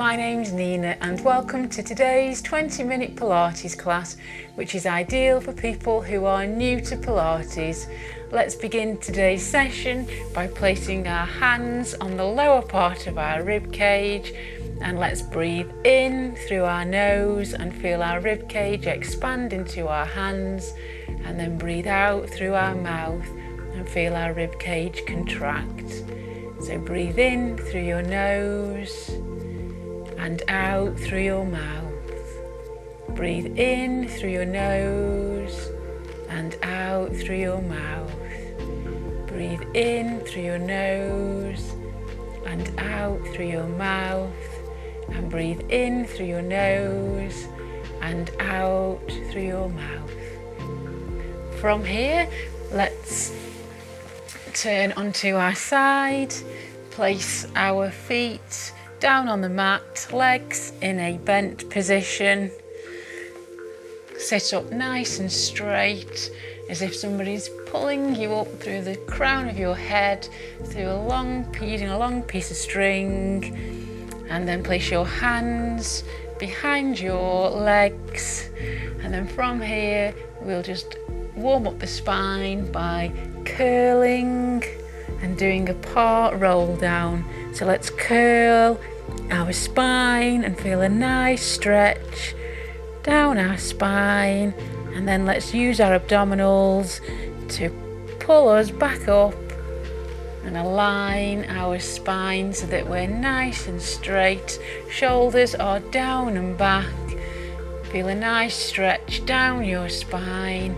my name's Nina and welcome to today's 20-minute Pilates class, which is ideal for people who are new to Pilates. Let's begin today's session by placing our hands on the lower part of our rib cage, and let's breathe in through our nose and feel our rib cage expand into our hands, and then breathe out through our mouth and feel our rib cage contract. So breathe in through your nose and out through your mouth. Breathe in through your nose and out through your mouth. Breathe in through your nose and out through your mouth. And breathe in through your nose and out through your mouth. From here, let's turn onto our side, place our feet down on the mat, legs in a bent position. Sit up nice and straight, as if somebody's pulling you up through the crown of your head, through using a long piece of string, and then place your hands behind your legs. And then from here, we'll just warm up the spine by curling and doing a part roll down. So let's curl our spine and feel a nice stretch down our spine, and then let's use our abdominals to pull us back up and align our spine so that we're nice and straight. Shoulders are down and back. Feel a nice stretch down your spine,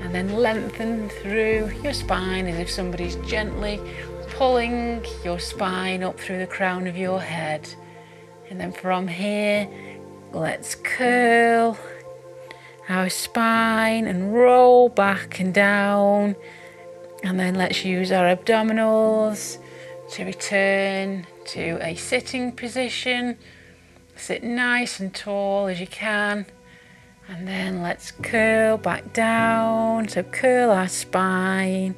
and then lengthen through your spine as if somebody's gently pulling your spine up through the crown of your head. And then from here, let's curl our spine and roll back and down. And then let's use our abdominals to return to a sitting position. Sit nice and tall as you can. And then let's curl back down. So curl our spine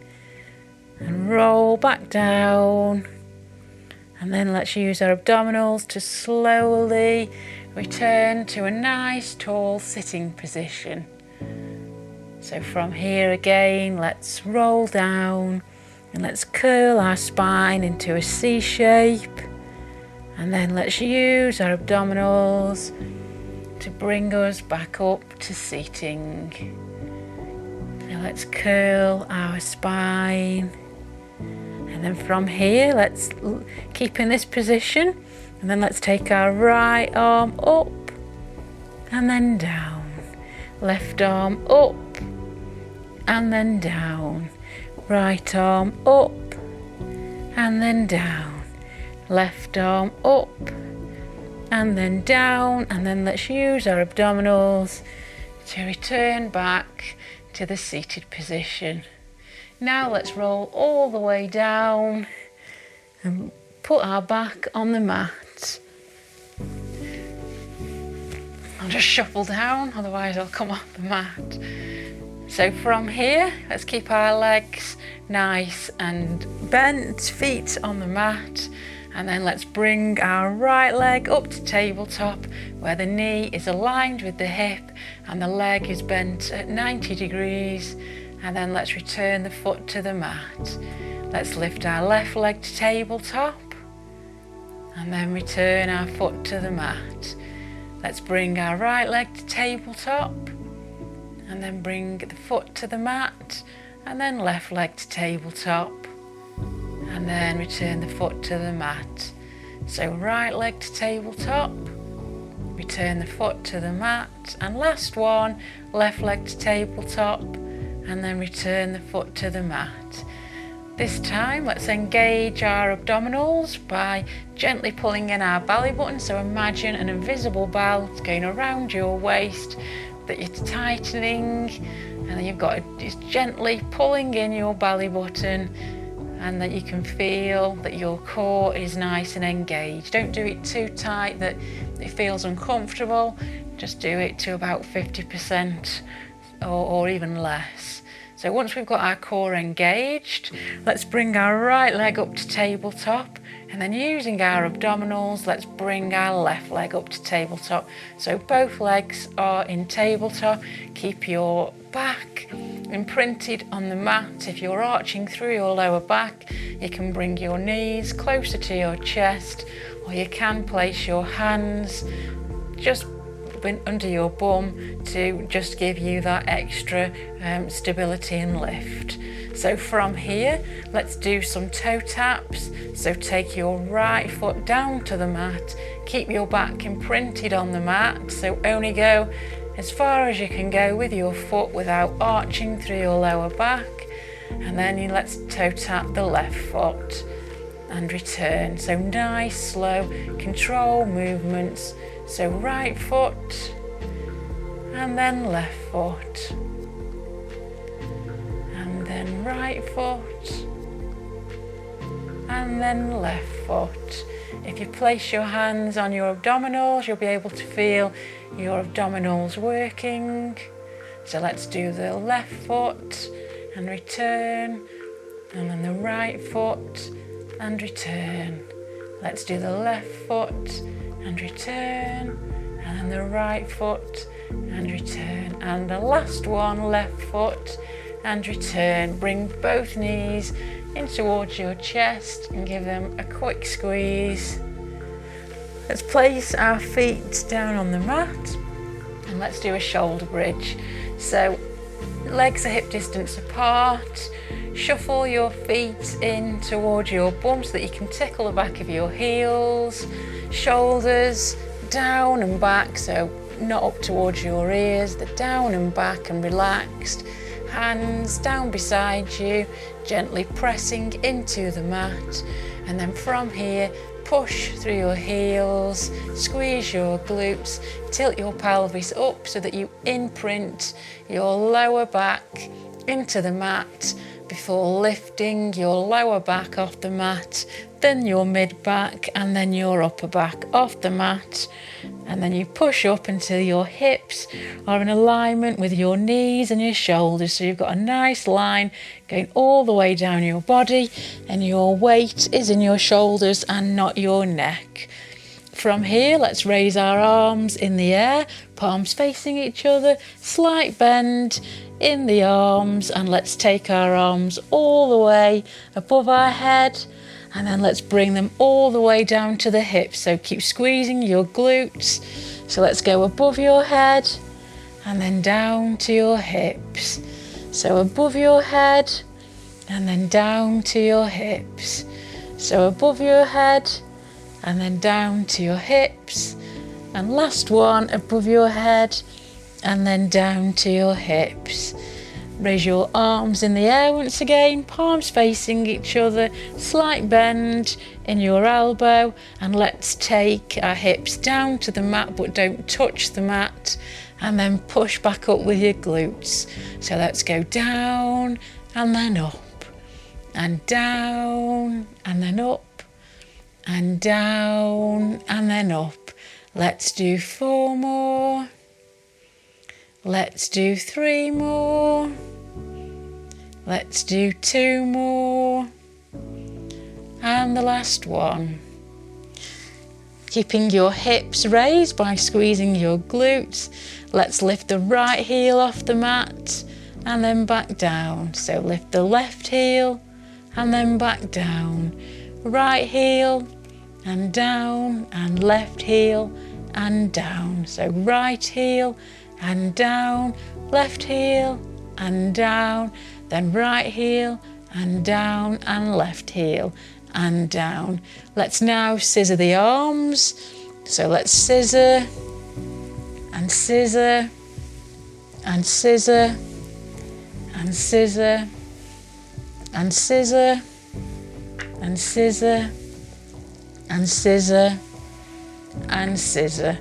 and roll back down. And then let's use our abdominals to slowly return to a nice tall sitting position. So from here again, let's roll down and let's curl our spine into a C shape. And then let's use our abdominals to bring us back up to seating. Now let's curl our spine. And then from here, let's keep in this position. And then let's take our right arm up and then down. Left arm up and then down. Right arm up and then down. Left arm up and then down. And then let's use our abdominals to return back to the seated position. Now let's roll all the way down and put our back on the mat. I'll just shuffle down, otherwise I'll come off the mat. So from here, let's keep our legs nice and bent, feet on the mat. And then let's bring our right leg up to tabletop, where the knee is aligned with the hip and the leg is bent at 90 degrees. And then let's return the foot to the mat. Let's lift our left leg to tabletop and then return our foot to the mat. Let's bring our right leg to tabletop and then bring the foot to the mat, and then left leg to tabletop and then return the foot to the mat. So right leg to tabletop, return the foot to the mat, and last one, left leg to tabletop and then return the foot to the mat. This time, let's engage our abdominals by gently pulling in our belly button. So imagine an invisible belt going around your waist that you're tightening, and then you've got just gently pulling in your belly button, and that you can feel that your core is nice and engaged. Don't do it too tight that it feels uncomfortable. Just do it to about 50% or even less. So once we've got our core engaged, let's bring our right leg up to tabletop And then using our abdominals, let's bring our left leg up to tabletop. So both legs are in tabletop. Keep your back imprinted on the mat. If you're arching through your lower back, you can bring your knees closer to your chest, or you can place your hands just under your bum to just give you that extra stability and lift. So from here, let's do some toe taps. So take your right foot down to the mat, keep your back imprinted on the mat, so only go as far as you can go with your foot without arching through your lower back. And then let's toe tap the left foot and return. So nice, slow, control movements. So right foot and then left foot. And then right foot and then left foot. If you place your hands on your abdominals, you'll be able to feel your abdominals working. So let's do the left foot and return, and then the right foot and return. Let's do the left foot and return, and then the right foot and return, and the last one, left foot and return. Bring both knees in towards your chest and give them a quick squeeze. Let's place our feet down on the mat and let's do a shoulder bridge. So legs are hip distance apart. Shuffle your feet in towards your bum so that you can tickle the back of your heels. Shoulders down and back, so not up towards your ears. They're down and back and relaxed. Hands down beside you, gently pressing into the mat. And then from here, push through your heels, squeeze your glutes, tilt your pelvis up so that you imprint your lower back into the mat before lifting your lower back off the mat, then your mid back and then your upper back off the mat. And then you push up until your hips are in alignment with your knees and your shoulders. So you've got a nice line going all the way down your body and your weight is in your shoulders and not your neck. From here, let's raise our arms in the air, palms facing each other, slight bend in the arms, and let's take our arms all the way above our head. And then let's bring them all the way down to the hips. So keep squeezing your glutes. So let's go above your head and then down to your hips. So above your head and then down to your hips. So above your head and then down to your hips. And last one, above your head and then down to your hips. Raise your arms in the air once again, palms facing each other, slight bend in your elbow, and let's take our hips down to the mat but don't touch the mat, and then push back up with your glutes. So let's go down and then up, and down and then up, and down and then up. Let's do 4 more. Let's do 3 more. Let's do 2 more. And the last one. Keeping your hips raised by squeezing your glutes. Let's lift the right heel off the mat and then back down. So lift the left heel and then back down. Right heel and down, and left heel and down. So right heel and down, left heel and down, then right heel and down, and left heel and down. Let's now scissor the arms. So let's scissor and scissor and scissor and scissor and scissor and scissor and scissor and scissor.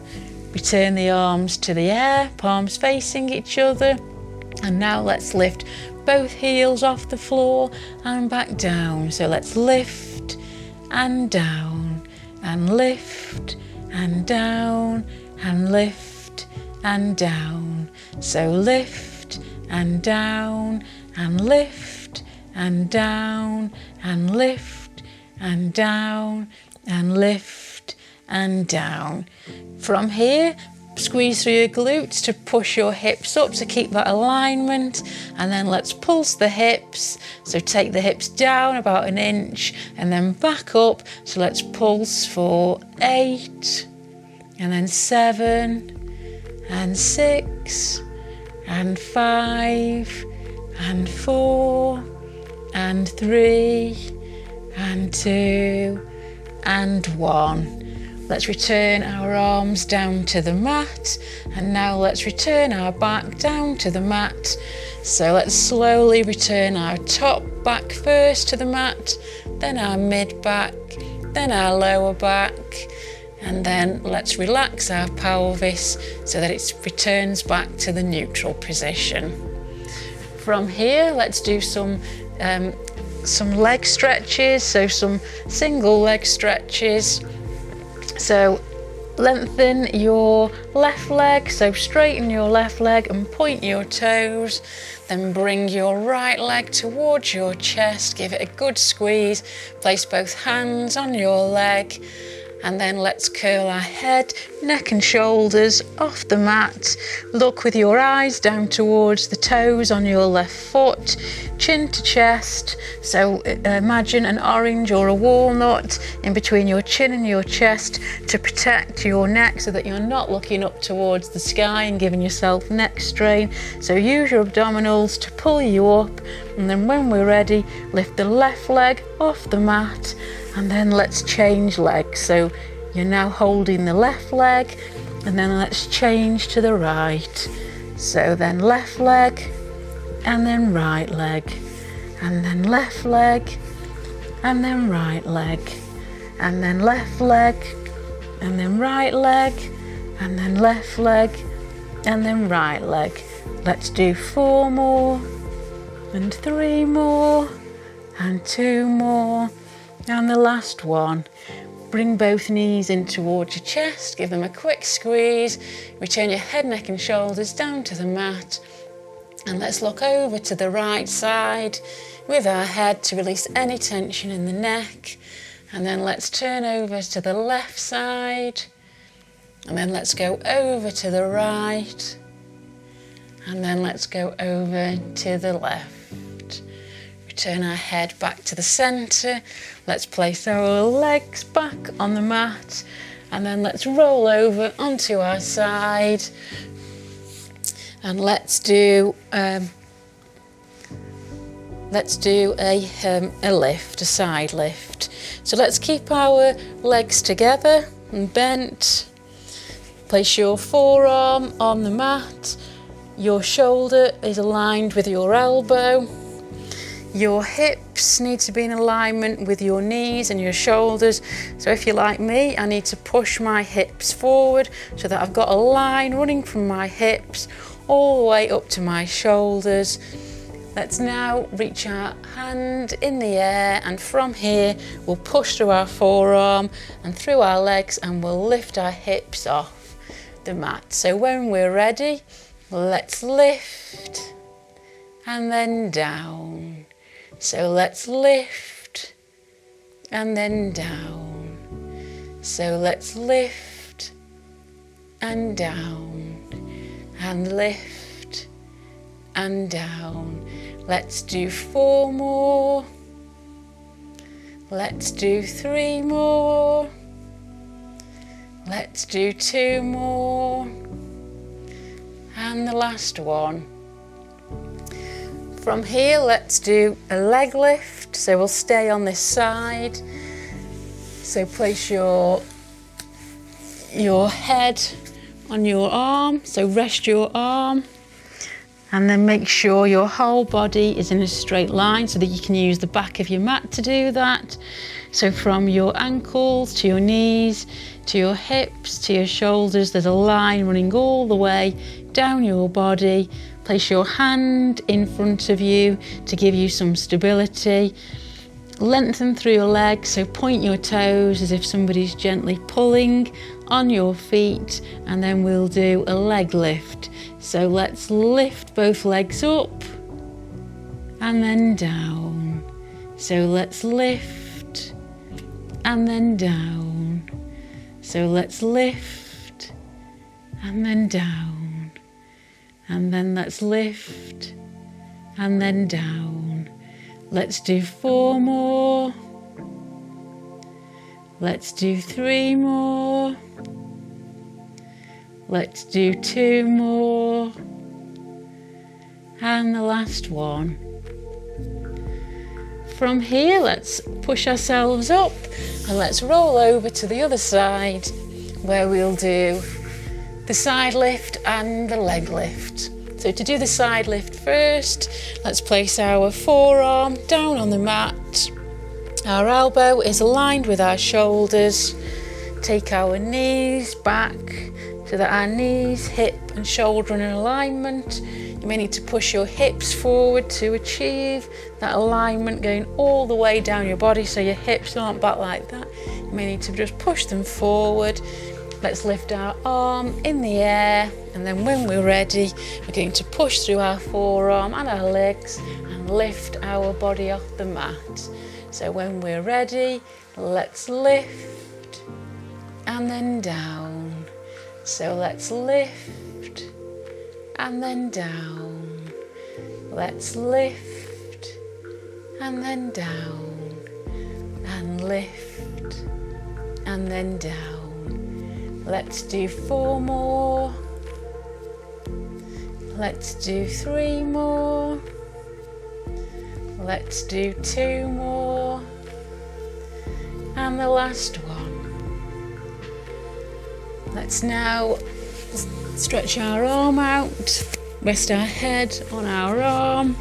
Return the arms to the air, palms facing each other. And now let's lift both heels off the floor and back down. So let's lift and down, and lift and down, and lift and down. So lift and down, and lift and down, and lift and down, and lift and down. From here, squeeze through your glutes to push your hips up to keep that alignment, and then let's pulse the hips. So take the hips down about an inch and then back up. So let's pulse for 8 and then 7 and 6 and 5 and 4 and 3 and 2 and 1. Let's return our arms down to the mat, and now let's return our back down to the mat. So let's slowly return our top back first to the mat, then our mid back, then our lower back, and then let's relax our pelvis so that it returns back to the neutral position. From here, let's do some leg stretches, so some single leg stretches. So lengthen your left leg, so straighten your left leg and point your toes. Then bring your right leg towards your chest, give it a good squeeze, place both hands on your leg, and then let's curl our head, neck and shoulders off the mat. Look with your eyes down towards the toes on your left foot, chin to chest. So imagine an orange or a walnut in between your chin and your chest to protect your neck so that you're not looking up towards the sky and giving yourself neck strain. So use your abdominals to pull you up, and then when we're ready, lift the left leg off the mat, and then let's change legs. So you're now holding the left leg, and then let's change to the right. So then left leg, and then right leg, and then left leg, and then right leg, and then left leg, and then right leg, and then left leg, and then right leg. Let's do 4 more, and 3 more, and 2 more, and the last one. Bring both knees in towards your chest, give them a quick squeeze, return your head, neck and shoulders down to the mat, and let's look over to the right side with our head to release any tension in the neck, and then let's turn over to the left side, and then let's go over to the right, and then let's go over to the left. Turn our head back to the centre. Let's place our legs back on the mat, and then let's roll over onto our side, and let's do a lift, a side lift. So let's keep our legs together and bent. Place your forearm on the mat. Your shoulder is aligned with your elbow. Your hips need to be in alignment with your knees and your shoulders. So if you're like me, I need to push my hips forward so that I've got a line running from my hips all the way up to my shoulders. Let's now reach our hand in the air, and from here we'll push through our forearm and through our legs, and we'll lift our hips off the mat. So when we're ready, let's lift and then down. So let's lift and then down. So let's lift and down, and lift and down. Let's do 4 more. Let's do 3 more. Let's do 2 more. And the last one. From here, let's do a leg lift. So we'll stay on this side. So place your head on your arm. So rest your arm. And then make sure your whole body is in a straight line so that you can use the back of your mat to do that. So from your ankles to your knees, to your hips, to your shoulders, there's a line running all the way down your body. Place your hand in front of you to give you some stability. Lengthen through your legs, so point your toes as if somebody's gently pulling on your feet, and then we'll do a leg lift. So let's lift both legs up and then down. So let's lift and then down. So let's lift and then down, and then let's lift and then down. Let's do 4 more. Let's do 3 more. Let's do 2 more. And the last one. From here, let's push ourselves up and let's roll over to the other side where we'll do the side lift and the leg lift. So to do the side lift first, let's place our forearm down on the mat. Our elbow is aligned with our shoulders. Take our knees back so that our knees, hip and shoulder are in alignment. You may need to push your hips forward to achieve that alignment, going all the way down your body so your hips aren't back like that. You may need to just push them forward. Let's lift our arm in the air, and then when we're ready, we're going to push through our forearm and our legs and lift our body off the mat. So when we're ready, let's lift and then down. So let's lift and then down. Let's lift and then down, and lift and then down. Let's do 4 more. Let's do 3 more. Let's do 2 more. And the last one. Let's now stretch our arm out, rest our head on our arm,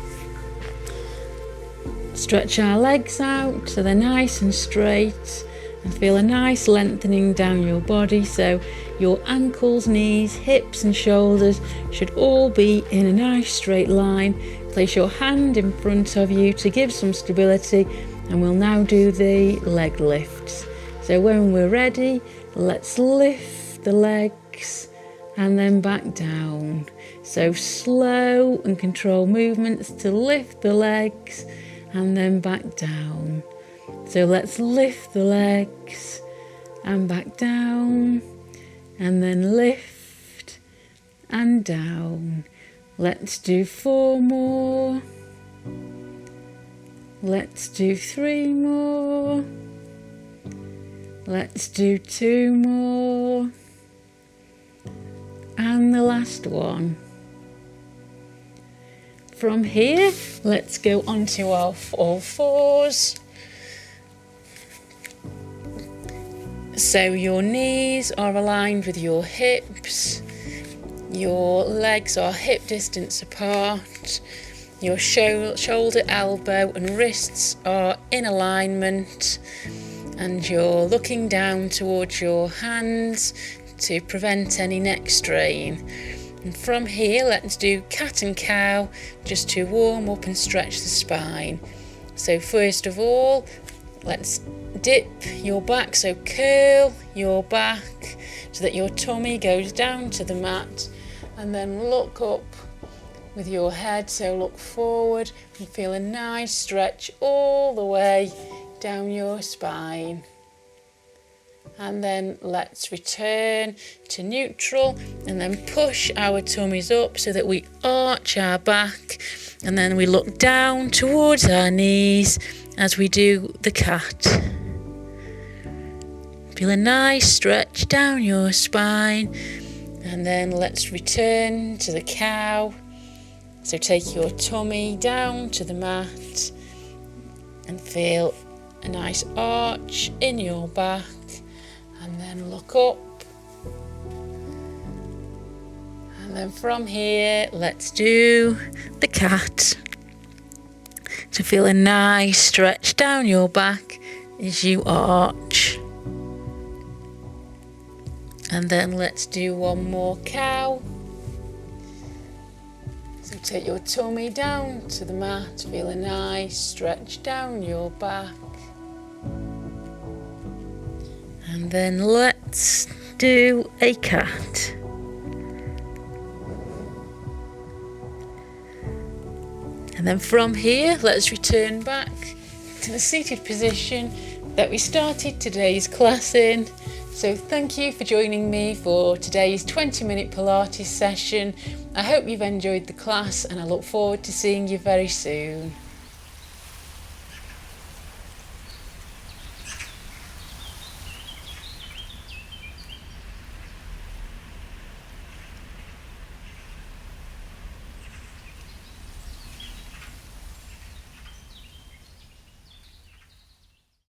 stretch our legs out so they're nice and straight, and feel a nice lengthening down your body. So your ankles, knees, hips and shoulders should all be in a nice straight line. Place your hand in front of you to give some stability, and we'll now do the leg lifts. So when we're ready, let's lift the legs and then back down. So slow and controlled movements to lift the legs and then back down. So let's lift the legs and back down, and then lift and down. Let's do 4 more. Let's do 3 more. Let's do 2 more. And the last one. From here, let's go onto our all fours. So your knees are aligned with your hips, your legs are hip distance apart, your shoulder, elbow and wrists are in alignment, and you're looking down towards your hands to prevent any neck strain. And from here, let's do cat and cow just to warm up and stretch the spine. So first of all, let's dip your back, so curl your back so that your tummy goes down to the mat, and then look up with your head, so look forward and feel a nice stretch all the way down your spine. And then let's return to neutral and then push our tummies up so that we arch our back, and then we look down towards our knees as we do the cat. Feel a nice stretch down your spine, and then let's return to the cow. So take your tummy down to the mat and feel a nice arch in your back, and then look up. And then from here, let's do the cat. So feel a nice stretch down your back as you arch. And then let's do one more cow. So take your tummy down to the mat, feel a nice stretch down your back. And then let's do a cat. And then from here, let's return back to the seated position that we started today's class in. So thank you for joining me for today's 20-minute Pilates session. I hope you've enjoyed the class and I look forward to seeing you very soon.